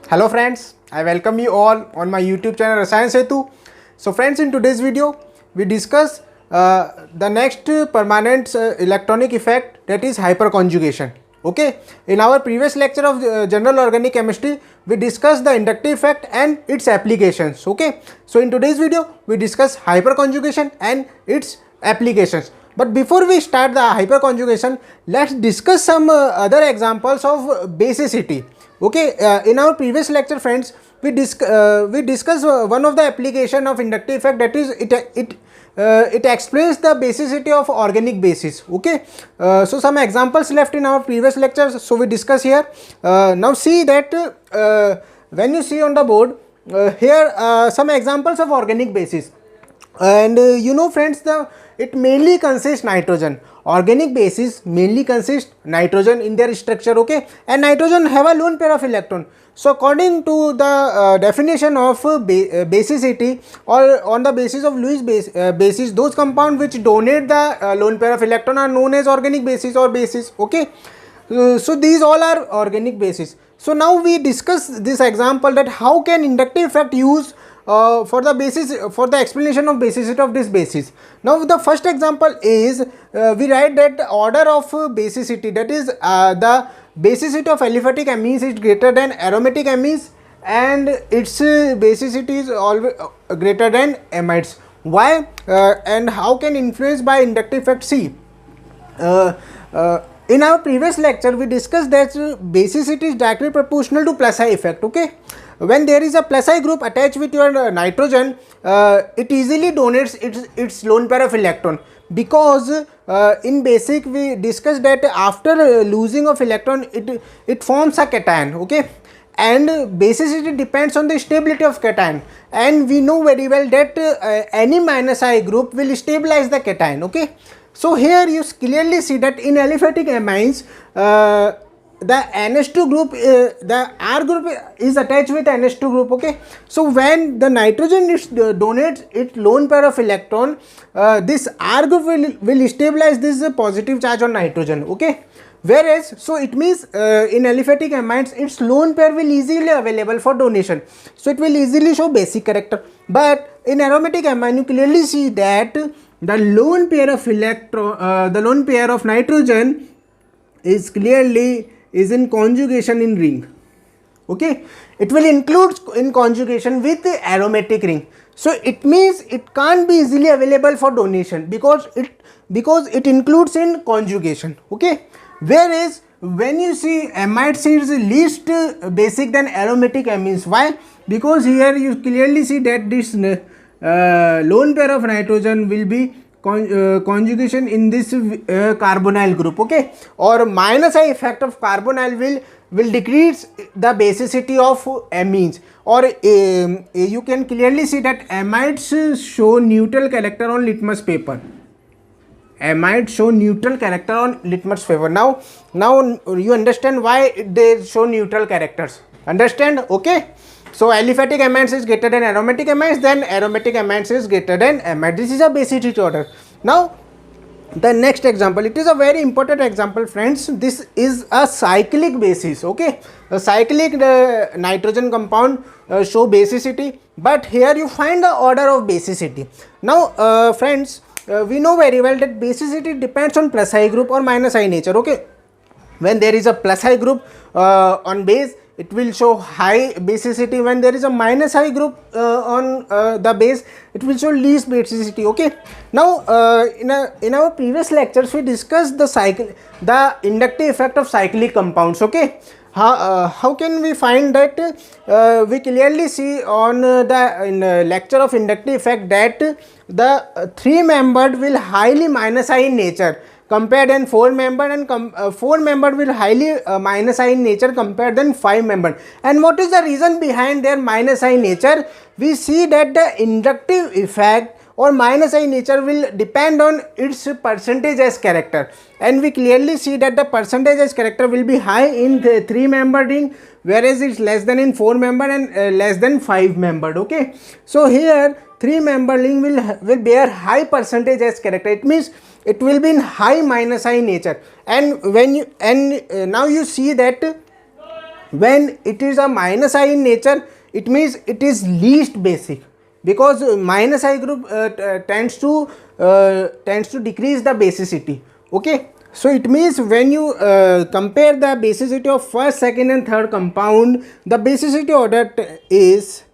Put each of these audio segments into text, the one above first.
Hello friends, I welcome you all on my YouTube channel Rasayan Setu. So friends, in today's video we discuss the next permanent electronic effect, that is hyperconjugation. Okay, in our previous lecture of general organic chemistry we discussed the inductive effect and its applications. Okay, so in today's video we discuss hyperconjugation and its applications. But before we start the hyperconjugation, let's discuss some other examples of basicity. Okay, in our previous lecture friends, we discussed one of the application of inductive effect, that is it explains the basicity of organic bases. Okay, so some examples left in our previous lectures, so we discuss here. Now see that when you see on the board here some examples of organic bases, and you know friends, it mainly consists nitrogen. Organic bases mainly consist nitrogen in their structure. Okay, and nitrogen have a lone pair of electron. So according to the definition of basicity, or on the basis of Lewis basis, those compounds which donate the lone pair of electron are known as organic bases or bases. Okay, so these all are organic bases. So now we discuss this example, that how can inductive effect use for the basis, for the explanation of basicity of this basis. Now the first example is we write that the order of basicity, that is the basicity of aliphatic amines is greater than aromatic amines, and its basicity is always greater than amides. Why and how can influence by inductive effect? See, in our previous lecture we discussed that basicity is directly proportional to plus I effect. Okay, when there is a plus I group attached with your nitrogen, it easily donates its lone pair of electron, because in basic we discussed that after losing of electron it forms a cation. Okay, and basicity depends on the stability of cation, and we know very well that any minus I group will stabilize the cation. Okay, so here you clearly see that in aliphatic amines the NH2 group, the R group is attached with NH2 group. Okay, so when the nitrogen donates its lone pair of electron, this R group will stabilize this positive charge on nitrogen. Okay, whereas so it means in aliphatic amines its lone pair will easily available for donation, so it will easily show basic character. But in aromatic amine you clearly see that the lone pair of the lone pair of nitrogen is clearly in conjugation in ring. Okay, it will include in conjugation with the aromatic ring, so it means it can't be easily available for donation because it includes in conjugation. Okay, whereas when you see amides is least basic than aromatic amines. Why? Because here you clearly see that this lone pair of nitrogen will be conjugation in this carbonyl group. Okay, or minus I effect of carbonyl will decrease the basicity of amines, or you can clearly see that amides show neutral character on litmus paper. Amides show neutral character on litmus paper. Now you understand why they show neutral characters. Understand? Okay, so aliphatic amines is greater than aromatic amines, then aromatic amines is greater than amide. This is a basicity order. Now the next example, it is a very important example friends. This is a cyclic basis. Okay, a cyclic nitrogen compound show basicity, but here you find the order of basicity. Now friends, we know very well that basicity depends on plus I group or minus I nature. Okay, when there is a plus I group on base, it will show high basicity. When there is a minus I group on the base, it will show least basicity. Okay, now in our previous lectures we discussed the inductive effect of cyclic compounds. Okay, how can we find that? We clearly see on the lecture of inductive effect that the 3-membered will highly minus I in nature compared than 4-membered, and 4-membered will highly minus I in nature compared than 5-membered. And what is the reason behind their minus I nature? We see that the inductive effect or minus I nature will depend on its percentage as character, and we clearly see that the percentage as character will be high in the 3-membered ring, whereas it's less than in 4-membered and less than 5-membered. Okay, so here 3-membered ring will bear high percentage as character. It means it will be in high minus I nature, and when you now you see that when it is a minus I in nature, it means it is least basic, because minus I group tends to decrease the basicity. Okay, so it means when you compare the basicity of first, second and third compound, the basicity order is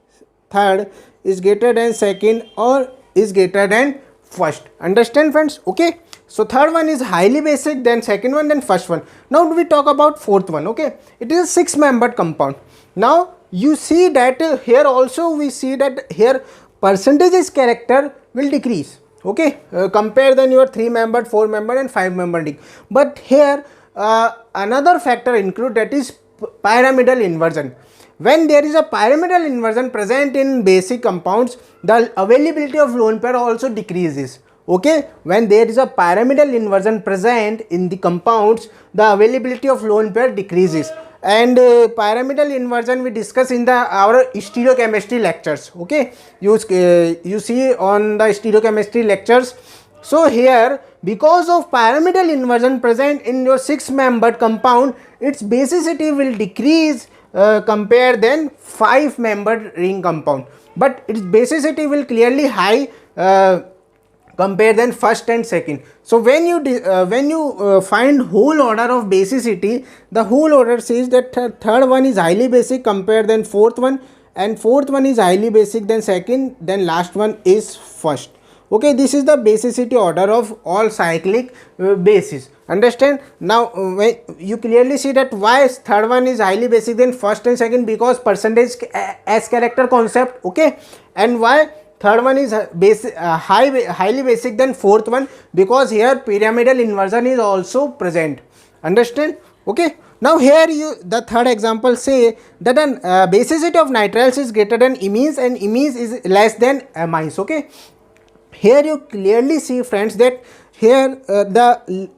third is greater than second or is greater than first. Understand friends? Okay, so third one is highly basic, then second one, then first one. Now we talk about fourth one. Okay, it is a 6-membered compound. Now you see that here also we see that here percentages character will decrease. Okay, compare than your 3-membered, 4-membered and 5-membered ring. But here another factor include, that is pyramidal inversion. When there is a pyramidal inversion present in basic compounds, the availability of lone pair also decreases. Okay, when there is a pyramidal inversion present in the compounds, the availability of lone pair decreases. And pyramidal inversion we discuss in our stereochemistry lectures. Okay, you see on the stereochemistry lectures. So here, because of pyramidal inversion present in your 6-membered compound, its basicity will decrease compare than 5-membered ring compound, but its basicity will clearly high compare than first and second. So when you find whole order of basicity, the whole order says that third one is highly basic compare than fourth one, and fourth one is highly basic then second, then last one is first. Okay, this is the basicity order of all cyclic bases. Understand? Now when you clearly see that why third one is highly basic than first and second, because percentage as character concept. Okay, and why third one is highly basic than fourth one, because here pyramidal inversion is also present. Understand? Okay, now here the third example say that an basicity of nitriles is greater than imines and imines is less than amines. Okay, here you clearly see friends that here the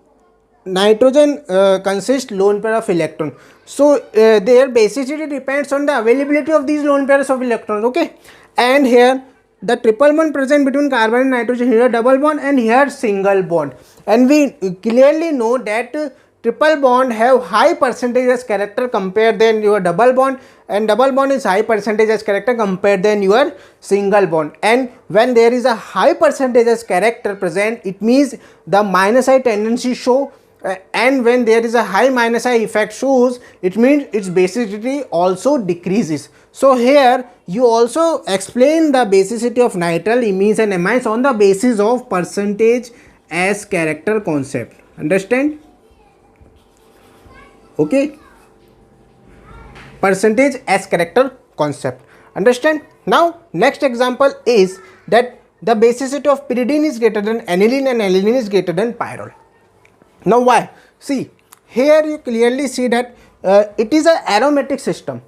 nitrogen consists lone pair of electron. So their basicity depends on the availability of these lone pairs of electrons. Okay, and here the triple bond present between carbon and nitrogen, here double bond and here single bond, and we clearly know that triple bond have high percentage as character compared than your double bond, and double bond is high percentage as character compared than your single bond. And when there is a high percentage as character present, it means the minus I tendency show, and when there is a high minus I effect shows, it means its basicity also decreases. So here you also explain the basicity of nitrile, imines and amines on the basis of percentage as character concept. Understand? Okay, percentage as character concept. Understand? Now next example is that the basicity of pyridine is greater than aniline and aniline is greater than pyrrole. Now why? See, here you clearly see that it is an aromatic system.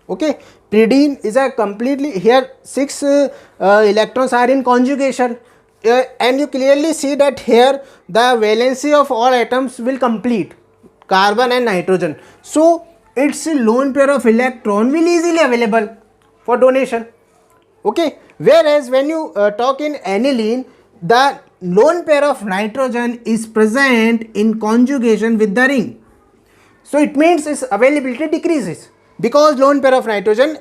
Okay, pyridine is a completely, here 6 electrons are in conjugation, and you clearly see that here the valency of all atoms will complete carbon and nitrogen, so its lone pair of electron will easily available for donation. Okay, whereas when you talk in aniline, the lone pair of nitrogen is present in conjugation with the ring, so it means its availability decreases because lone pair of nitrogen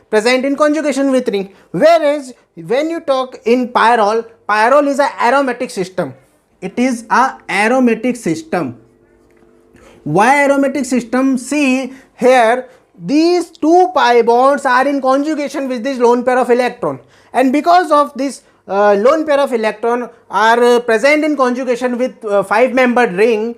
present in conjugation with ring. Whereas when you talk in pyrrole, pyrrole is an aromatic system. It is a aromatic system. Why aromatic system? See here, these two pi bonds are in conjugation with this lone pair of electron, and because of this lone pair of electron are present in conjugation with 5-membered ring,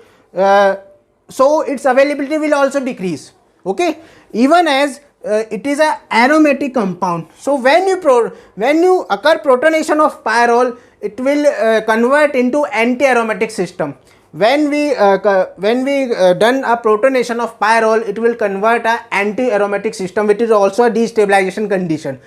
so its availability will also decrease. Okay, even as it is a aromatic compound. So when you occur protonation of pyrrole, it will convert into anti-aromatic system. When we done a protonation of pyrrole, it will convert a anti-aromatic system, which is also a destabilization condition,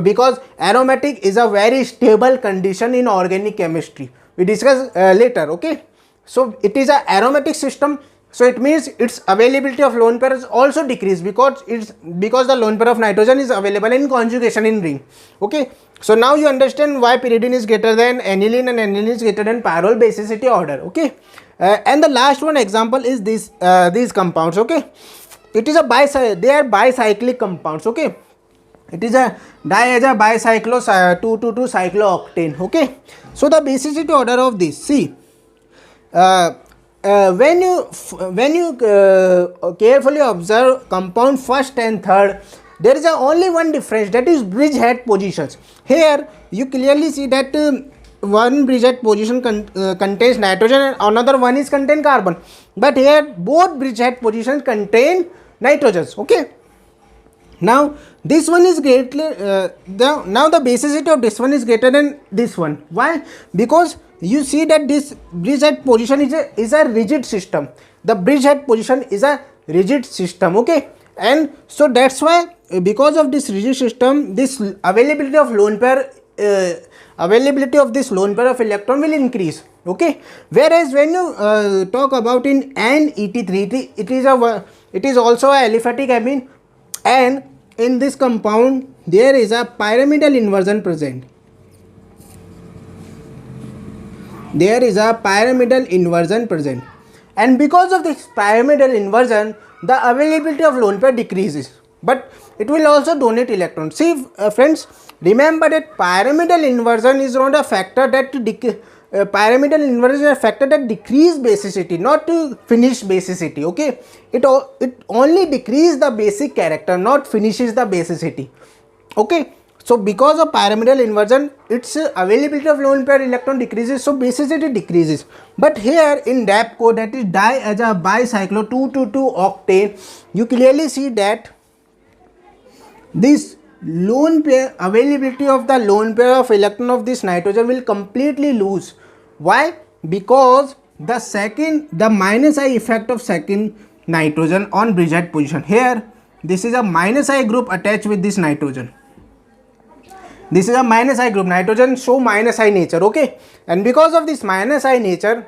because aromatic is a very stable condition in organic chemistry. We discuss later. Okay, so it is a aromatic system, so it means its availability of lone pair is also decreased because the lone pair of nitrogen is available in conjugation in ring. Okay, so now you understand why pyridine is greater than aniline and aniline is greater than pyrrole basicity order. Okay, and the last one example is these compounds. Okay, it is a they are bicyclic compounds. Okay, it is a bicyclo 222 cyclooctane. Okay, so the basicity order of this, see, when you carefully observe compound first and third, there is only one difference, that is bridgehead positions. Here you clearly see that one bridgehead position contains nitrogen and another one is contain carbon, but here both bridgehead positions contain nitrogens. Okay, now this one is greatly now the basicity of this one is greater than this one. Why? Because you see that this bridgehead position is a rigid system. The bridgehead position is a rigid system. Okay, and so that's why, because of this rigid system, this availability of lone pair availability of this lone pair of electron will increase. Okay, whereas when you talk about in NET3, it is also a aliphatic amine, and in this compound there is a pyramidal inversion present. There is a pyramidal inversion present, and because of this pyramidal inversion, the availability of lone pair decreases, but it will also donate electrons. See, friends, remember that pyramidal inversion is not a factor that pyramidal inversion is a factor that decrease basicity, not to finish basicity. Okay, it only decrease the basic character, not finishes the basicity. Okay, so because of pyramidal inversion, its availability of lone pair electron decreases, so basicity decreases. But here in DAPCO, that is diaza bicyclo 222 octane, you clearly see that this lone pair availability of the lone pair of electron of this nitrogen will completely lose. Why? Because the minus I effect of second nitrogen on bridgehead position. Here this is a minus I group attached with this nitrogen. This is a minus I group. Nitrogen show minus I nature. Okay, and because of this minus I nature,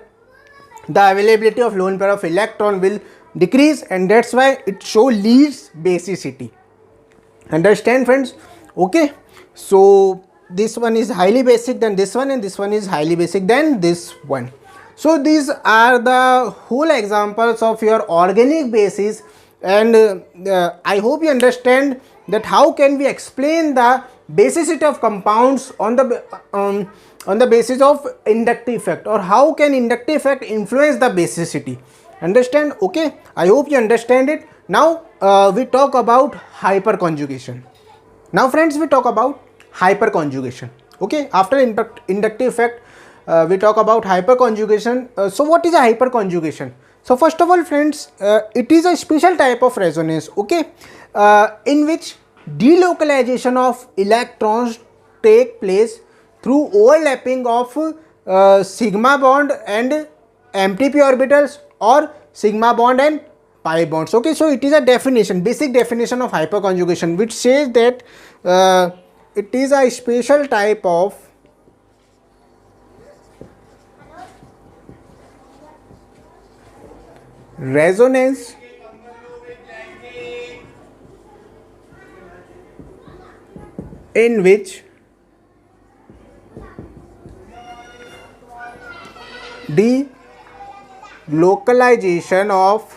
the availability of lone pair of electron will decrease, and that's why it show least basicity. Understand, friends? Okay, so this one is highly basic than this one, and this one is highly basic than this one. So these are the whole examples of your organic bases, and I hope you understand that how can we explain the basicity of compounds on the basis of inductive effect, or how can inductive effect influence the basicity. Understand? Okay, I hope you understand it. Now we talk about hyperconjugation. Now friends, we talk about hyperconjugation. Okay, after inductive effect, we talk about hyperconjugation. So what is a hyperconjugation? So first of all, friends, it is a special type of resonance. Okay, in which delocalization of electrons take place through overlapping of sigma bond and empty p orbitals, or sigma bond and pi bonds. Okay, so it is a definition, basic definition of hyperconjugation, which says that it is a special type of resonance in which the localization of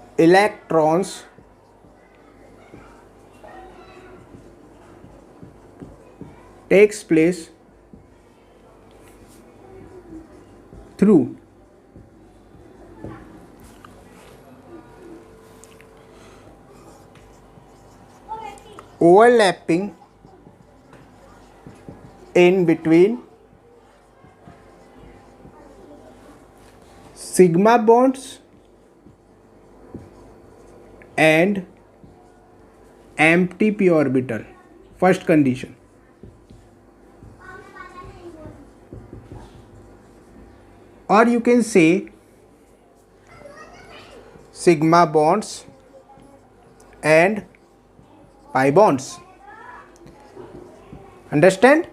electrons takes place through overlapping in between sigma bonds and empty p orbital. First condition. Or you can say sigma bonds and pi bonds. Understand?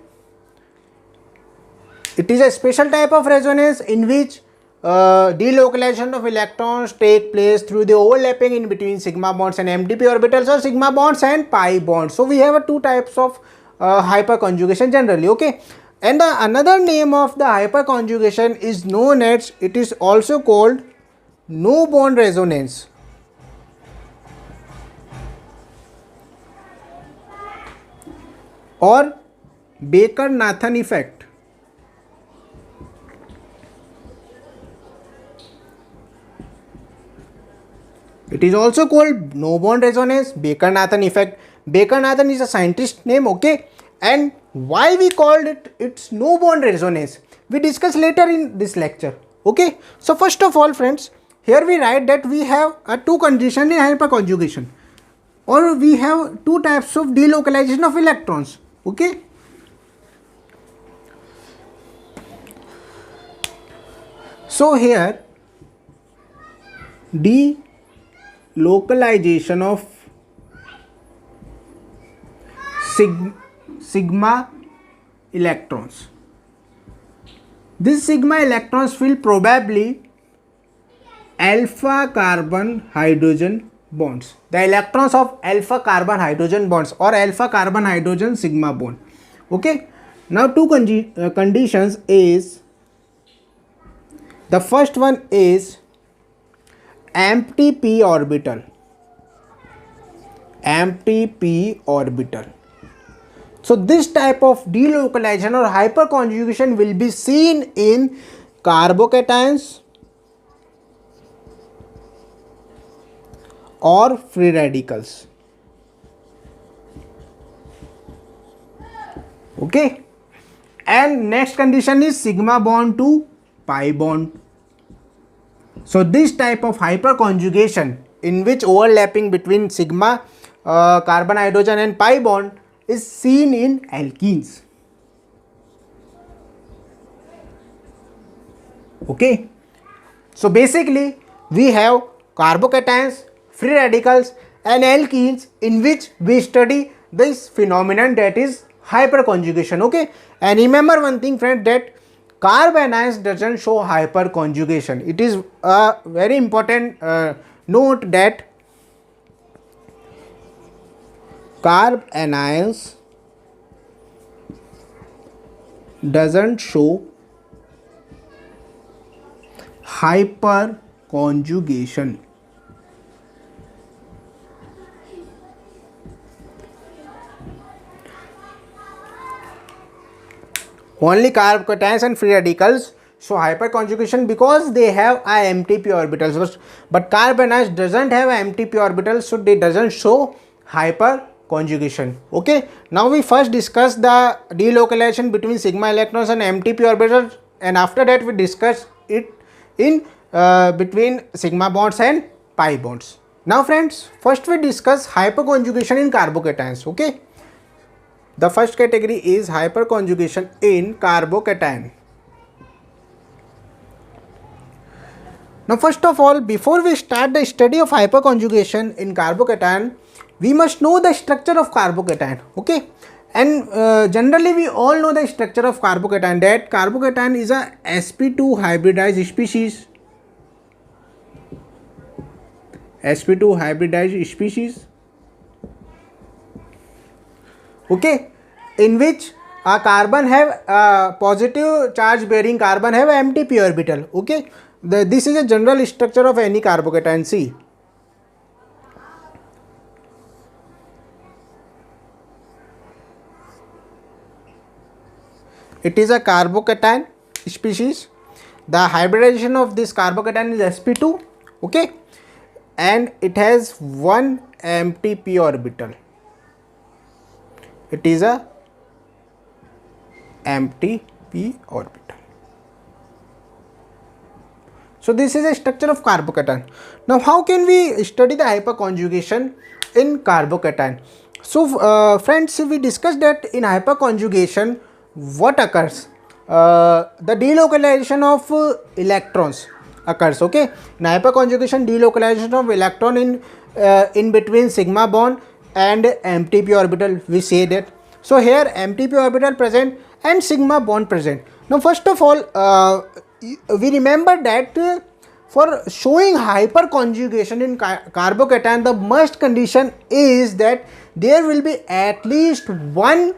It is a special type of resonance in which delocalization of electrons take place through the overlapping in between sigma bonds and empty p orbitals, or sigma bonds and pi bonds. So we have two types of hyperconjugation generally. Okay, and the another name of the hyperconjugation is known as, it is also called no bond resonance or Baker-Nathan effect. It is also called no bond resonance, Baker-Nathan effect. Baker-Nathan is a scientist name, okay? And why we called it it's no bond resonance, we discuss later in this lecture, okay? So first of all, friends, here we write that we have two conditions in hyperconjugation, or we have two types of delocalization of electrons, okay? So here delocalization of sigma electrons. These sigma electrons will probably alpha carbon hydrogen bonds, the electrons of alpha carbon hydrogen bonds or alpha carbon hydrogen sigma bond, okay? Now two conditions is, the first one is empty p orbital, empty p orbital. So this type of delocalization or hyperconjugation will be seen in carbocations or free radicals, okay? And next condition is sigma bond to pi bond. So this type of hyperconjugation in which overlapping between sigma carbon hydrogen and pi bond is seen in alkenes, okay? So basically we have carbocations, free radicals and alkenes in which we study this phenomenon, that is hyperconjugation, okay? And remember one thing, friend, that carb anions doesn't show hyperconjugation. It is a very important note that carb anions doesn't show hyperconjugation. Only carbocations and free radicals show hyperconjugation because they have a empty p orbitals, but carb anions doesn't have empty p orbitals, so they doesn't show hyperconjugation, okay? Now we first discuss the delocalization between sigma electrons and empty p orbitals, and after that we discuss it in between sigma bonds and pi bonds. Now friends, first we discuss hyperconjugation in carbocations, okay? The first category is hyperconjugation in carbocation. Now first of all, before we start the study of hyperconjugation in carbocation, we must know the structure of carbocation, okay? And generally we all know the structure of carbocation, that carbocation is a sp2 hybridized species, sp2 hybridized species, okay, in which a carbon have positive charge bearing carbon have empty p orbital, okay? This is a general structure of any carbocation. C. It is a carbocation species. The hybridization of this carbocation is sp2, okay, and it has one empty p orbital. It is a empty p orbital. So this is a structure of carbocation. Now how can we study the hyperconjugation in carbocation? So friends, we discussed that in hyperconjugation what occurs, the delocalization of electrons occurs, okay? In hyperconjugation, delocalization of electron in between sigma bond and empty p orbital, we say that. So here empty p orbital present and sigma bond present. Now first of all, we remember that for showing hyperconjugation in carbocation, the must condition is that there will be at least one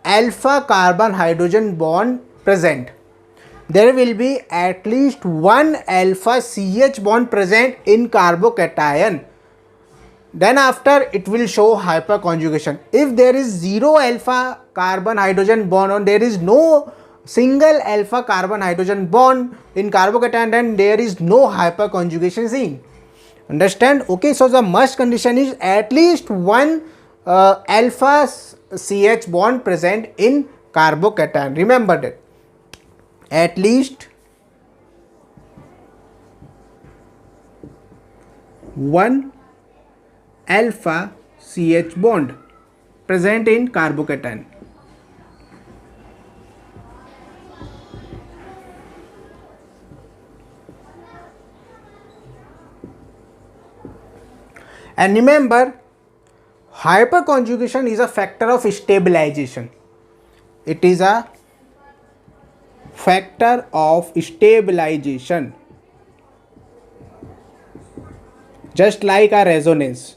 alpha carbon hydrogen bond present. there will be at least one alpha CH bond present in carbocation. Then after it will show hyperconjugation. If there is zero alpha carbon hydrogen bond or there is no single alpha carbon hydrogen bond in carbocation, then there is no hyperconjugation seen. Understand? Okay, so the must condition is at least one alpha CH bond present in carbocation. Remember that. At least one alpha CH bond present in carbocation. And remember, hyperconjugation is a factor of stabilization. It is a factor of stabilization, just like a resonance.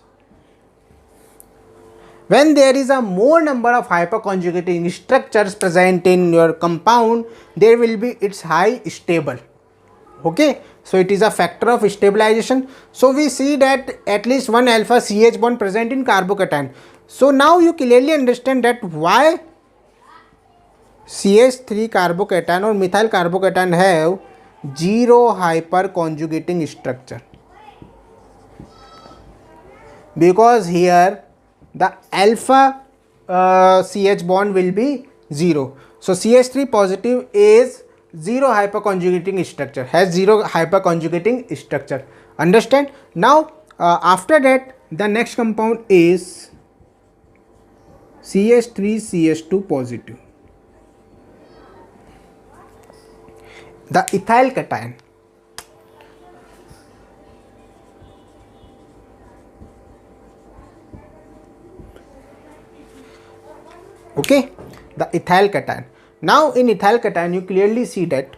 When there is a more number of hyperconjugating structures present in your compound, there will be its high stable. Okay, so it is a factor of stabilization. So we see that at least one alpha CH bond present in carbocation. So now you clearly understand that why CH3 carbocation or methyl carbocation have zero hyperconjugating structure, because here the alpha CH bond will be 0. So CH3 positive is zero hyperconjugating structure, has zero hyperconjugating structure. Understand? Now after that, the next compound is CH3CH2 positive, the ethyl cation. Okay, the ethyl cation. Now in ethyl cation you clearly see that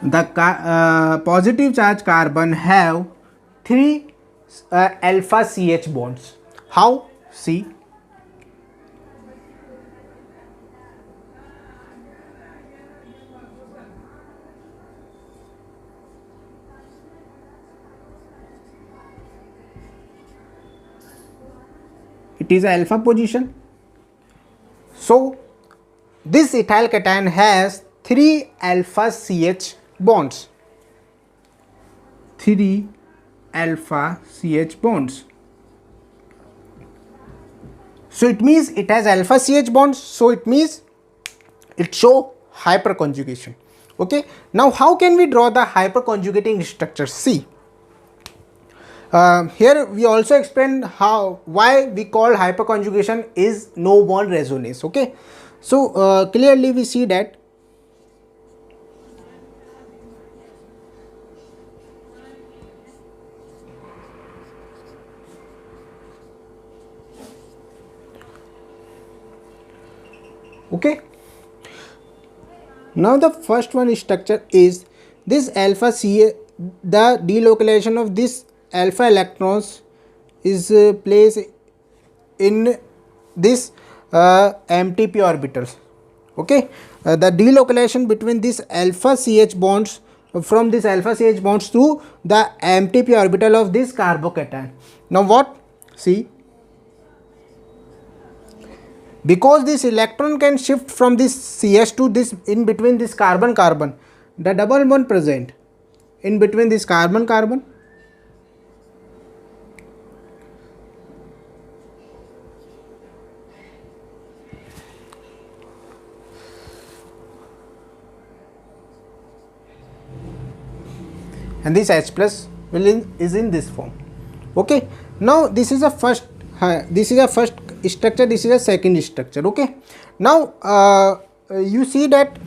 the positive charge carbon have 3 alpha CH bonds. How? See, it is alpha position. So this ethyl cation has 3 alpha CH bonds. 3 alpha CH bonds. So it means it has alpha CH bonds. So it means it show hyperconjugation. Okay. Now how can we draw the hyperconjugating structure? See. Here we also explain why we call hyperconjugation is no bond resonance. Okay, so clearly we see that okay. Now the first one structure is this alpha CH. The delocalization of this alpha electrons is placed in this MTP orbitals. Okay, the delocalization between this alpha CH bonds, from this alpha CH bonds to the MTP orbital of this carbocation. Now what? See, because this electron can shift from this CH to this in between this carbon carbon, the double bond present in between this carbon carbon, and this H plus is in this form. Okay, now this is a first structure, this is a second structure. Okay, now you see that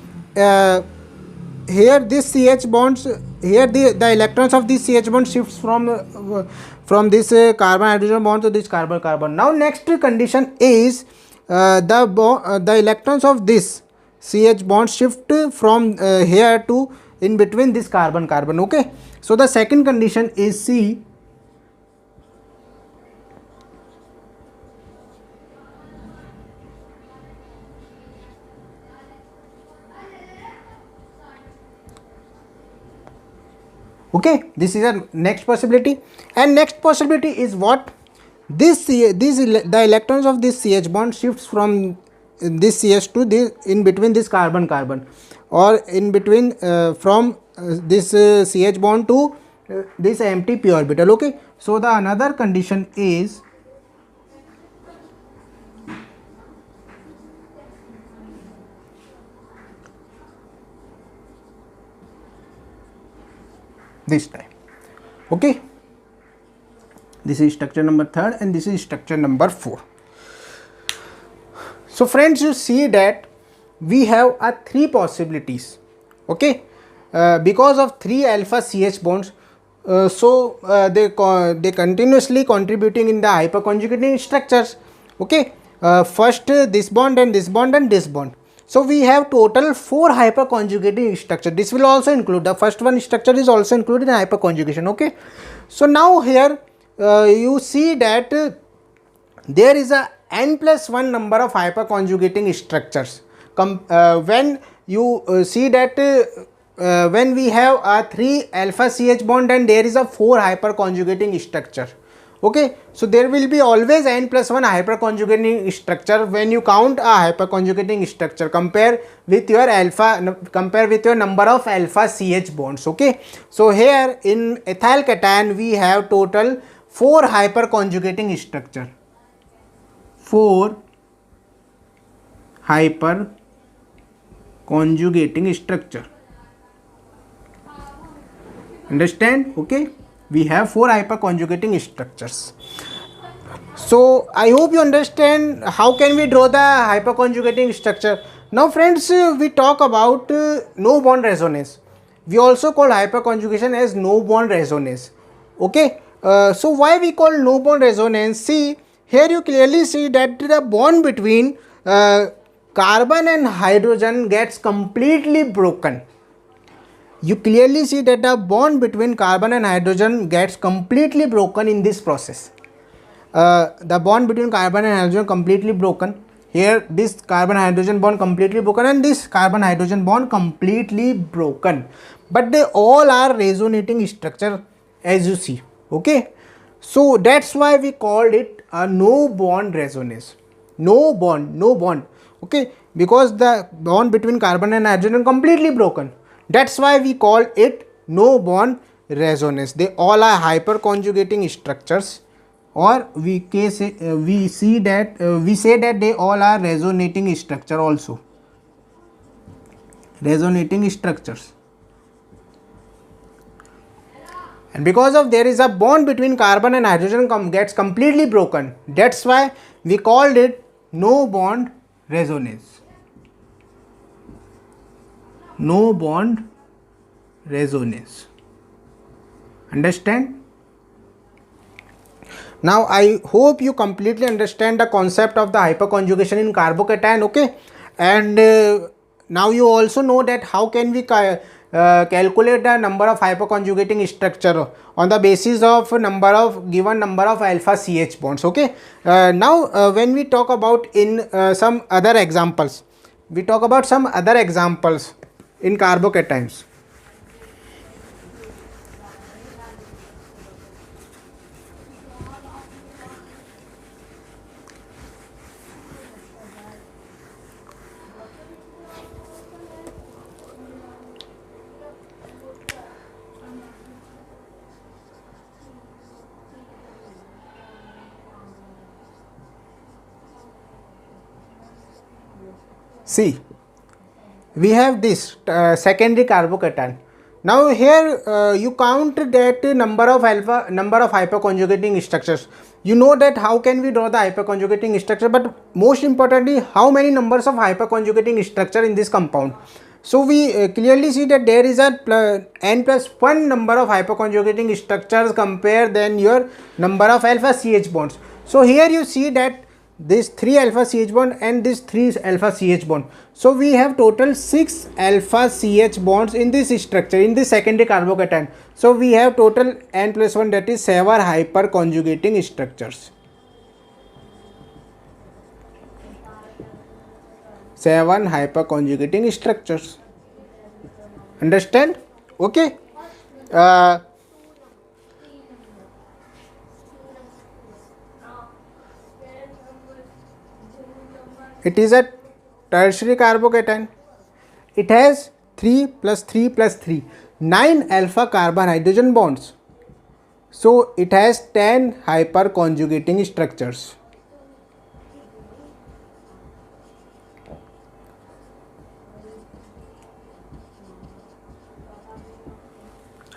here this CH bonds, here the electrons of this CH bond shifts from this carbon hydrogen bond to this carbon carbon. Now next condition is the electrons of this CH bond shift from here to in between this carbon carbon. Okay, so the second condition is C. Okay, this is a next possibility. And next possibility is what? The electrons of this CH bond shifts from this CH to this, in between this carbon carbon, or in between from this CH bond to this empty p orbital. Okay, so the another condition is this time. Okay, this is structure number 3 and this is structure number 4. So friends, you see that we have 3 possibilities. Okay, because of 3 alpha CH bonds, they continuously contributing in the hyperconjugating structures. Okay, first this bond and this bond and this bond. So we have total 4 hyperconjugating structure. This will also include the first one structure is also included in hyperconjugation. Okay, so now here you see that there is a n+1 number of hyperconjugating structures. When you see that when we have a 3 alpha CH bond and there is a 4 hyperconjugating structure. Okay, so there will be always n+1 hyperconjugating structure when you count a hyperconjugating structure. Compare with your number of alpha CH bonds. Okay, so here in ethyl cation we have total 4 hyperconjugating structure. 4 hyperconjugating structure. Understand? Okay, we have 4 hyperconjugating structures. So I hope you understand how can we draw the hyperconjugating structure. Now friends, we talk about no bond resonance. We also call hyperconjugation as no bond resonance. Okay, so why we call no bond resonance? See, here you clearly see that the bond between carbon and hydrogen gets completely broken. You clearly see that the bond between carbon and hydrogen gets completely broken in this process. The bond between carbon and hydrogen completely broken. Here this carbon hydrogen bond completely broken and this carbon hydrogen bond completely broken. But they all are resonating structure as you see. Okay, so that's why we called it a no bond resonance. No bond. Okay, because the bond between carbon and hydrogen completely broken. That's why we call it no bond resonance. They all are hyperconjugating structures, or we say that they all are resonating structure also. Resonating structures. And because of there is a bond between carbon and hydrogen gets completely broken. That's why we called it no bond resonance. No bond resonance. Understand? Now I hope you completely understand the concept of the hyperconjugation in carbocation. Okay, and now you also know that how can we calculate the number of hyperconjugating structure on the basis of given number of alpha CH bonds. Okay, now when we talk about in some other examples, we talk about some other examples in carbocations. See, we have this secondary carbocation. Now here you count that number of hyperconjugating structures. You know that how can we draw the hyperconjugating structure, but most importantly, how many numbers of hyperconjugating structure in this compound. So we clearly see that there is a n+1 number of hyperconjugating structures compared than your number of alpha CH bonds. So here you see that this 3 alpha CH bond and this 3 alpha CH bond. So we have total 6 alpha CH bonds in this structure, in this secondary carbocation. So we have total n+1, that is 7 hyperconjugating structures. 7 hyperconjugating structures. Understand? Okay. uh, it is a tertiary carbocation. It has 3 plus 3 plus 3, 9 alpha carbon hydrogen bonds. So it has 10 hyperconjugating structures.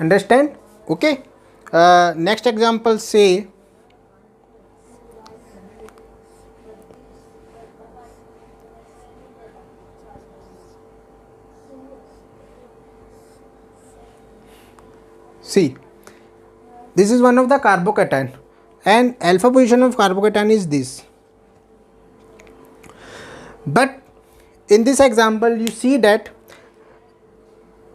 Understand? Okay. Next example, say see, this is one of the carbocation, and alpha position of carbocation is this. But in this example, you see that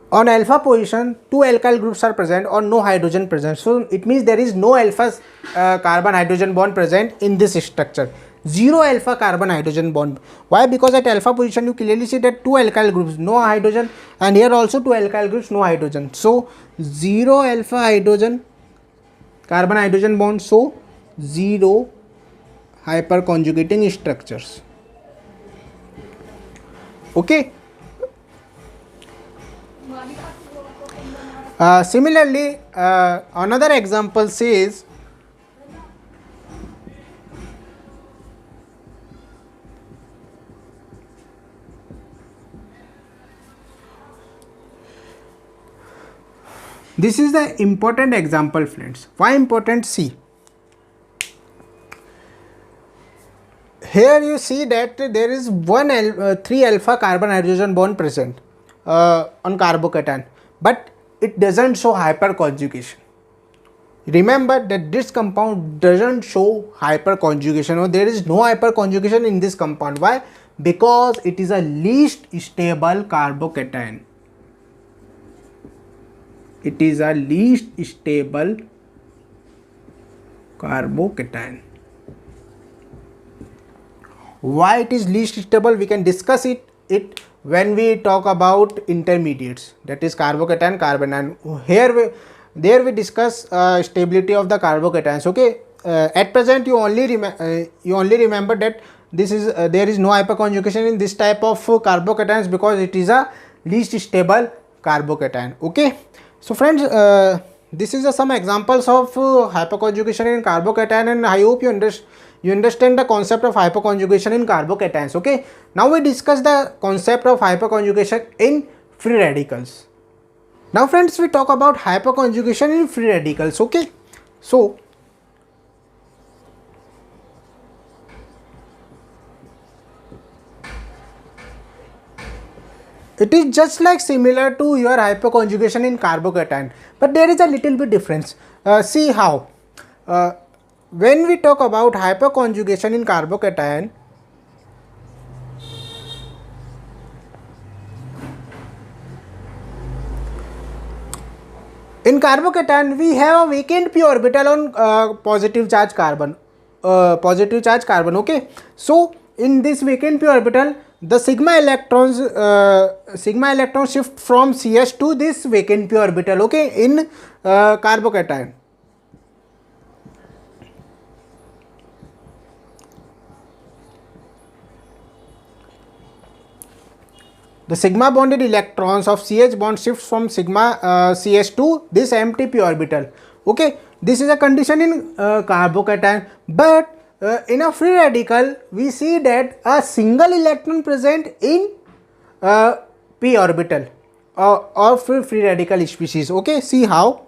on alpha position, 2 alkyl groups are present or no hydrogen present. So it means there is no alpha carbon hydrogen bond present in this structure. 0 alpha carbon hydrogen bond. Why? Because at alpha position you clearly see that 2 alkyl groups, no hydrogen, and here also 2 alkyl groups, no hydrogen. So 0 alpha hydrogen carbon hydrogen bond. So 0 hyperconjugating structures. Okay. Similarly, another example says this is the important example, friends. Why important? See, here you see that there is 3 alpha carbon hydrogen bond present on carbocation, but it doesn't show hyperconjugation. Remember that this compound doesn't show hyperconjugation, or there is no hyperconjugation in this compound. Why? Because it is a least stable carbocation. It is a least stable carbocation. Why it is least stable? We can discuss it when we talk about intermediates, that is carbocation, carbon, and there we discuss stability of the carbocations. Okay, at present you only remember that this is there is no hyperconjugation in this type of carbocations because it is a least stable carbocation. Okay, so friends, this is some examples of hyperconjugation in carbocation, and I hope you understand the concept of hyperconjugation in carbocations. Okay, now we discuss the concept of hyperconjugation in free radicals. Now friends, we talk about hyperconjugation in free radicals. Okay, so it is just like similar to your hyperconjugation in carbocation, but there is a little bit difference. See how when we talk about hyperconjugation in carbocation, in carbocation we have a vacant p orbital on positive charge carbon. Okay, so in this vacant p orbital, the sigma electrons shift from CS to this vacant p orbital. Okay, in carbocation. The sigma bonded electrons of CH bond shifts from sigma CS to this empty p orbital. Okay, this is a condition in carbocation, but in a free radical we see that a single electron present in p orbital of free radical species. Okay, see how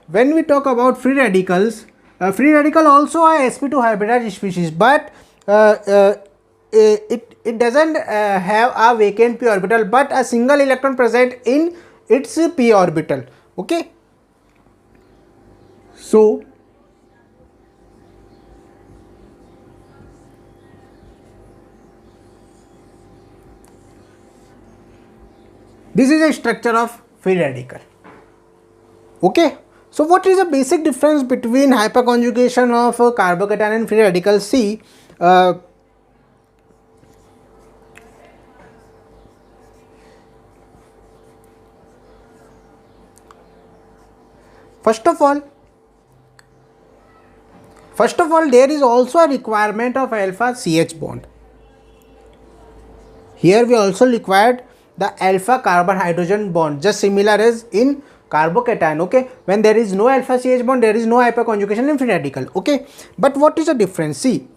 when we talk about free radicals, free radical also are sp2 hybridized species, but it doesn't have a vacant p orbital, but a single electron present in its p orbital. Okay, so this is a structure of free radical. Okay, so what is the basic difference between hyperconjugation of carbocation and free radical? See, First of all, there is also a requirement of alpha CH bond. Here we also required the alpha carbon hydrogen bond, just similar as in carbocation. Okay, when there is no alpha CH bond, there is no hyperconjugation in free radical. Okay, but what is the difference? See,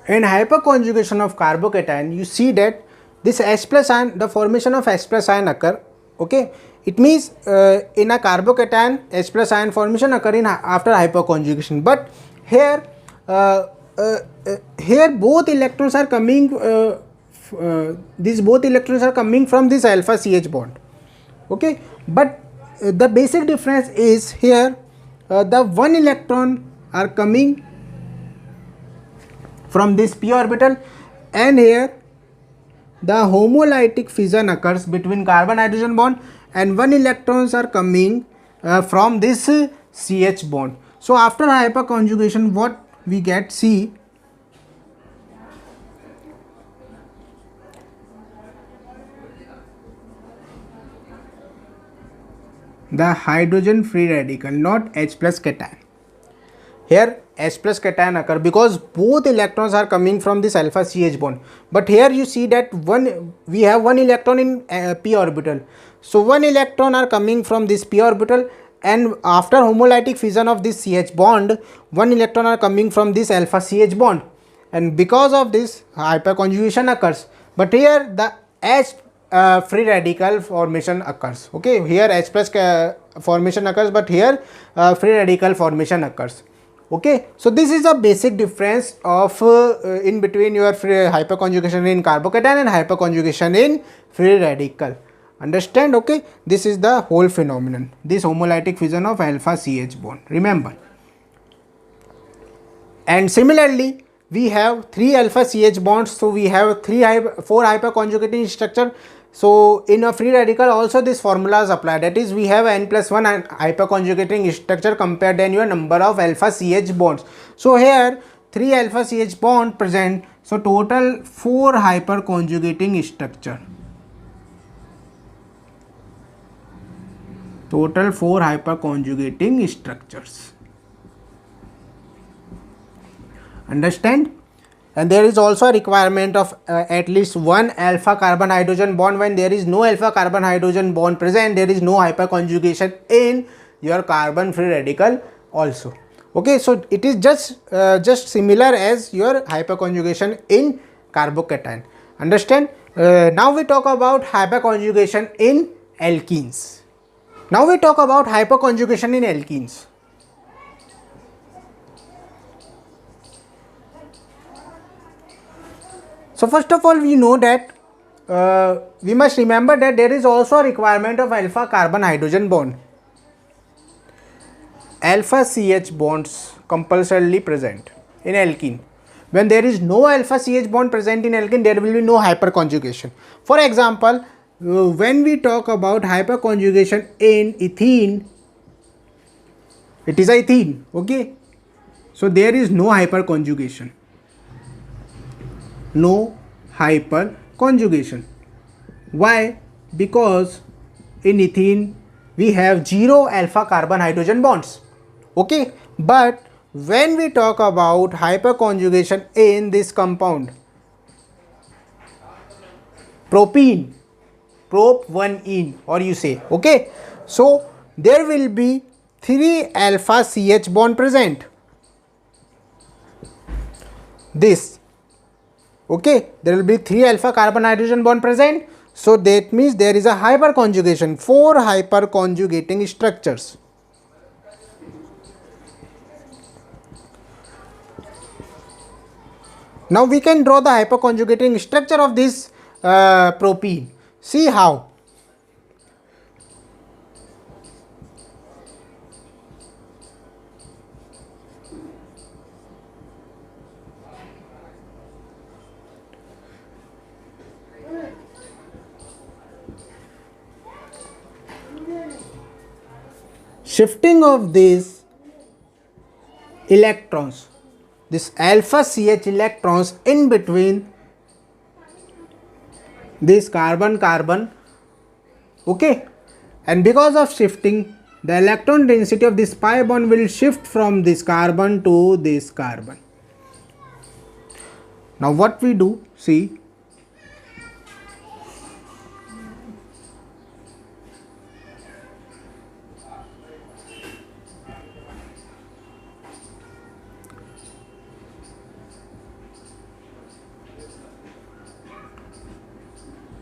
in hyperconjugation of carbocation, you see that this H plus ion, the formation of H plus ion occur. Okay, it means in a carbocation H plus ion formation occur in after hyperconjugation. But here here both electrons are coming. These both electrons are coming from this alpha CH bond. Okay, but the basic difference is here the one electron are coming from this p orbital, and here the homolytic fission occurs between carbon hydrogen bond, and one electrons are coming from this CH bond. So after hyperconjugation, what we get? See, the hydrogen free radical, not H plus cation. Here H plus cation occur because both electrons are coming from this alpha CH bond. But here you see that we have one electron in p orbital. So one electron are coming from this p orbital, and after homolytic fission of this CH bond, one electron are coming from this alpha CH bond, and because of this hyperconjugation occurs. But here the H free radical formation occurs. Okay, here H plus formation occurs, but here free radical formation occurs. Okay, so this is a basic difference of in between your hyperconjugation in carbocation and hyperconjugation in free radical. Understand? Okay, this is the whole phenomenon, this homolytic fission of alpha CH bond, remember. And similarly, we have 3 alpha CH bonds, so we have 4 hyperconjugating structure. So in a free radical also this formula is applied, that is we have n plus 1 hyperconjugating structure compared than your number of alpha CH bonds. So here 3 alpha CH bond present, so total 4 hyperconjugating structure. Total 4 hyperconjugating structures. Understand? And there is also a requirement of at least one alpha carbon hydrogen bond. When there is no alpha carbon hydrogen bond present, there is no hyperconjugation in your carbon free radical also. Okay, so it is just similar as your hyperconjugation in carbocation. Understand? Now we talk about hyperconjugation in alkenes. Now we talk about hyperconjugation in alkenes. So first of all, we know that we must remember that there is also a requirement of alpha carbon hydrogen bond. Alpha CH bonds compulsorily present in alkene. When there is no alpha CH bond present in alkene, there will be no hyperconjugation. For example, when we talk about hyperconjugation in ethene, it is ethene. Okay, so there is no hyperconjugation. No hyperconjugation. Why? Because in ethene we have 0 alpha carbon hydrogen bonds. Okay, but when we talk about hyperconjugation in this compound propene, prop1ene, or you say, okay, so there will be 3 alpha CH bond present. This, okay, there will be 3 alpha carbon hydrogen bond present, so that means there is a hyperconjugation, 4 hyperconjugating structures. Now we can draw the hyperconjugating structure of this propene. See how. shifting of these electrons, this alpha CH electrons in between this carbon carbon, okay, and because of shifting, the electron density of this pi bond will shift from this carbon to this carbon. Now what we do, see,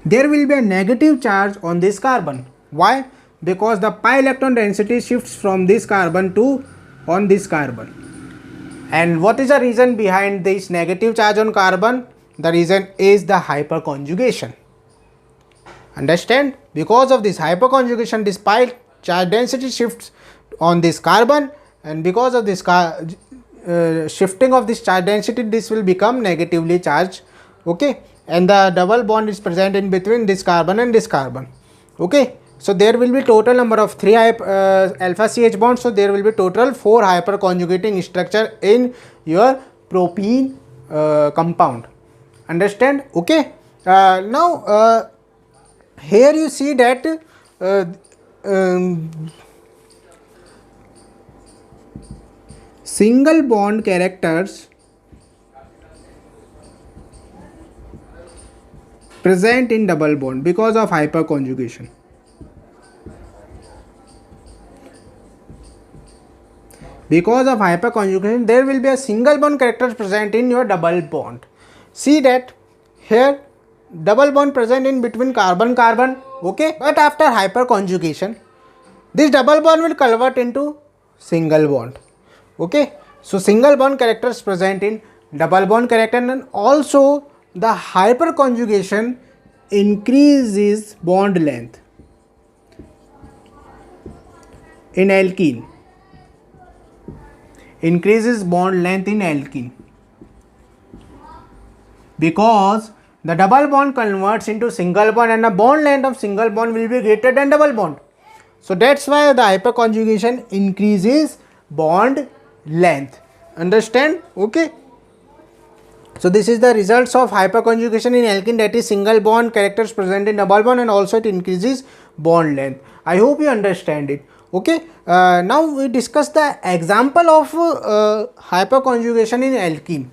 there will be a negative charge on this carbon. Why? Because the pi electron density shifts from this carbon to on this carbon. And what is the reason behind this negative charge on carbon? The reason is the hyperconjugation. Understand? Because of this hyperconjugation, this pi charge density shifts on this carbon, and because of this shifting of this charge density, this will become negatively charged, okay, and the double bond is present in between this carbon and this carbon, okay. So there will be total number of 3 alpha CH bonds, so there will be total 4 hyperconjugating structure in your propene compound. Understand? Okay. Now here you see that single bond characters present in double bond because of hyperconjugation. Because of hyperconjugation, there will be a single bond character present in your double bond. See that here double bond present in between carbon carbon, okay, but after hyperconjugation this double bond will convert into single bond, okay. So single bond characters present in double bond character, and also the hyperconjugation increases bond length in alkene, increases bond length in alkene, because the double bond converts into single bond and the bond length of single bond will be greater than double bond. So that's why the hyperconjugation increases bond length. Understand? Okay. So this is the results of hyperconjugation in alkene, that is single bond characters present in double bond, and also it increases bond length. I hope you understand it. Okay. Now we discuss the example of hyperconjugation in alkene.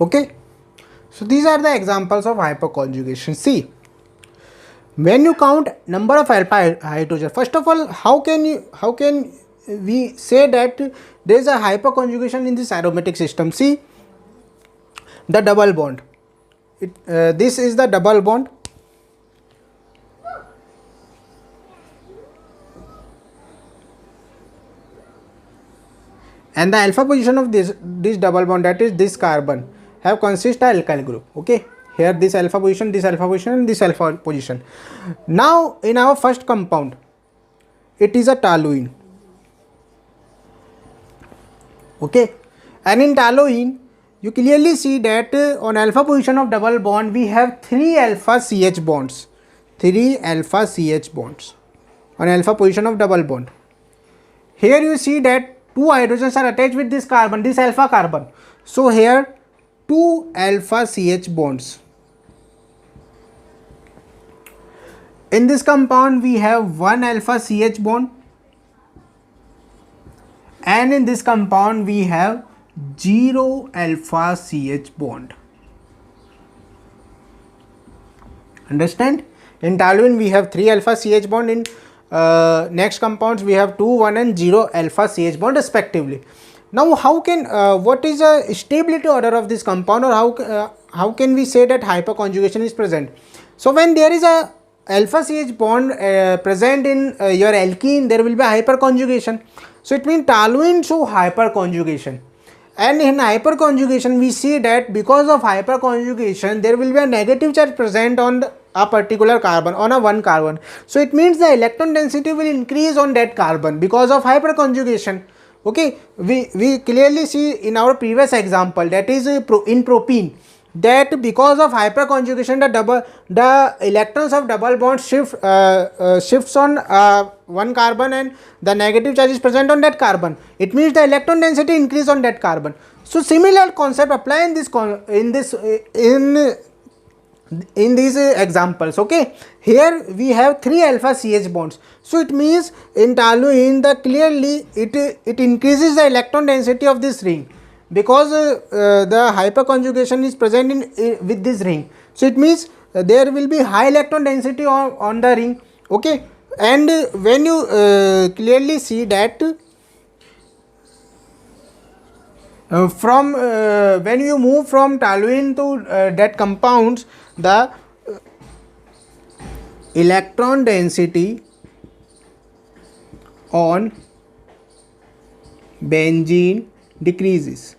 Okay. So these are the examples of hyperconjugation. See, when you count number of alpha hydrogen, first of all, how can we say that there is a hyperconjugation in this aromatic system? See, the double bond, this is the double bond, and the alpha position of this double bond, that is this carbon, have consist a alkyl group, okay. Here this alpha position, this alpha position, and this alpha position. Now in our first compound, it is a toluene, okay, and in toluene you clearly see that on alpha position of double bond we have 3 alpha CH bonds, 3 alpha CH bonds. on alpha position of double bond. Here you see that two hydrogens are attached with this carbon, this alpha carbon. So here two alpha CH bonds. In this compound we have one alpha CH bond, and in this compound we have 0 alpha CH bond. Understand? In toluene we have 3 alpha CH bond. In next compounds we have 2, 1 and 0 alpha CH bond respectively. Now how can what is the stability order of this compound, or how can we say that hyperconjugation is present? So when there is a alpha CH bond present in your alkene, there will be hyperconjugation. So it means toluene show hyperconjugation, and in hyperconjugation we see that because of hyperconjugation there will be a negative charge present on a particular carbon, on a one carbon. So it means the electron density will increase on that carbon because of hyperconjugation. Okay, we clearly see in our previous example, that is in propene, that because of hyperconjugation the electrons of double bond shifts on one carbon, and the negative charge is present on that carbon. It means the electron density increase on that carbon. So similar concept apply in these examples. Okay, here we have 3 alpha CH bonds. So it means in toluene clearly it increases the electron density of this ring, because the hyperconjugation is present with this ring. So it means there will be high electron density on the ring. Okay, and when you clearly see that when you move from toluene to that compounds, the electron density on benzene decreases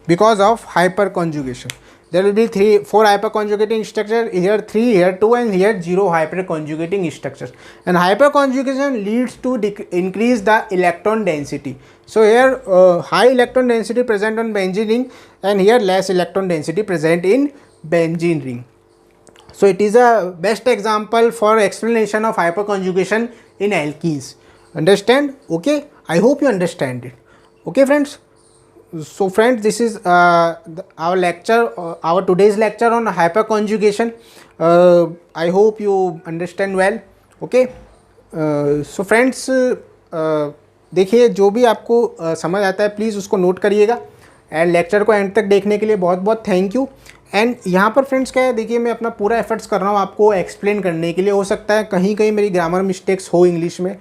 because of hyperconjugation. There will be 4 hyperconjugating structures, here 3, here 2 and here 0 hyperconjugating structures, and hyperconjugation leads to increase the electron density. So here high electron density present on benzene ring, and here less electron density present in benzene ring. So it is a best example for explanation of hyperconjugation in alkenes. Understand? Okay, I hope you understand it. Okay friends, so friends, this is our lecture, our today's lecture on hyperconjugation. I hope you understand well. Okay, so friends, देखिए जो भी आपको समझ आता है please उसको note करिएगा, and lecture को एंड तक देखने के लिए बहुत बहुत थैंक यू। एंड यहाँ पर फ्रेंड्स क्या है, देखिए मैं अपना पूरा एफर्ट्स कर रहा हूँ आपको एक्सप्लेन करने के लिए। हो सकता है कहीं कहीं मेरी ग्रामर मिस्टेक्स हो इंग्लिश में,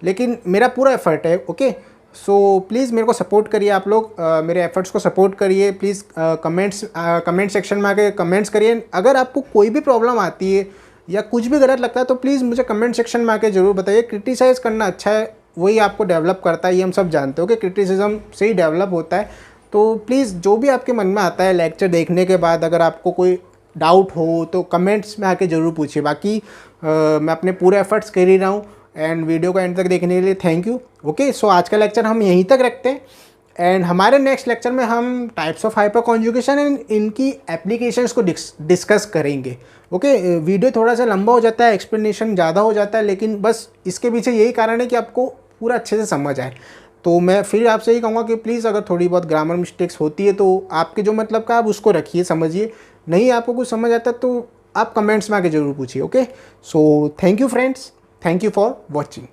लेकिन मेरा पूरा एफर्ट है। ओके, सो प्लीज़ मेरे को सपोर्ट करिए, आप लोग मेरे एफर्ट्स को सपोर्ट करिए प्लीज़। कमेंट सेक्शन में आके कमेंट्स करिए। अगर आपको कोई भी प्रॉब्लम आती है या कुछ भी गलत लगता है तो प्लीज़ मुझे कमेंट सेक्शन में आके ज़रूर बताइए। क्रिटिसाइज़ करना अच्छा है, वही आपको डेवलप करता है, ये हम सब जानते हो कि क्रिटिसिज्म से ही डेवलप होता है। तो प्लीज़ जो भी आपके मन में आता है लेक्चर देखने के बाद, अगर आपको कोई डाउट हो तो कमेंट्स में आके ज़रूर पूछिए। बाकी मैं अपने पूरे एफर्ट्स कर ही रहा हूँ, एंड वीडियो को एंड तक देखने के लिए थैंक यू। ओके, सो आज का लेक्चर हम यहीं तक रखते हैं, एंड हमारे नेक्स्ट लेक्चर में हम types of hyper conjugation and इनकी एप्लीकेशंस को डिस्कस करेंगे। ओके, वीडियो थोड़ा सा लंबा हो जाता है, एक्सप्लेनेशन ज़्यादा हो जाता है, लेकिन बस इसके पीछे यही कारण है कि आपको पूरा अच्छे से समझ आए। तो मैं फिर आपसे यही कहूँगा कि प्लीज़ अगर थोड़ी बहुत ग्रामर मिस्टेक्स होती है तो आपके जो मतलब का आप उसको रखिए, समझिए। नहीं आपको कुछ समझ आता तो आप कमेंट्स में आके ज़रूर पूछिए। Okay, so thank you friends, thank you for watching.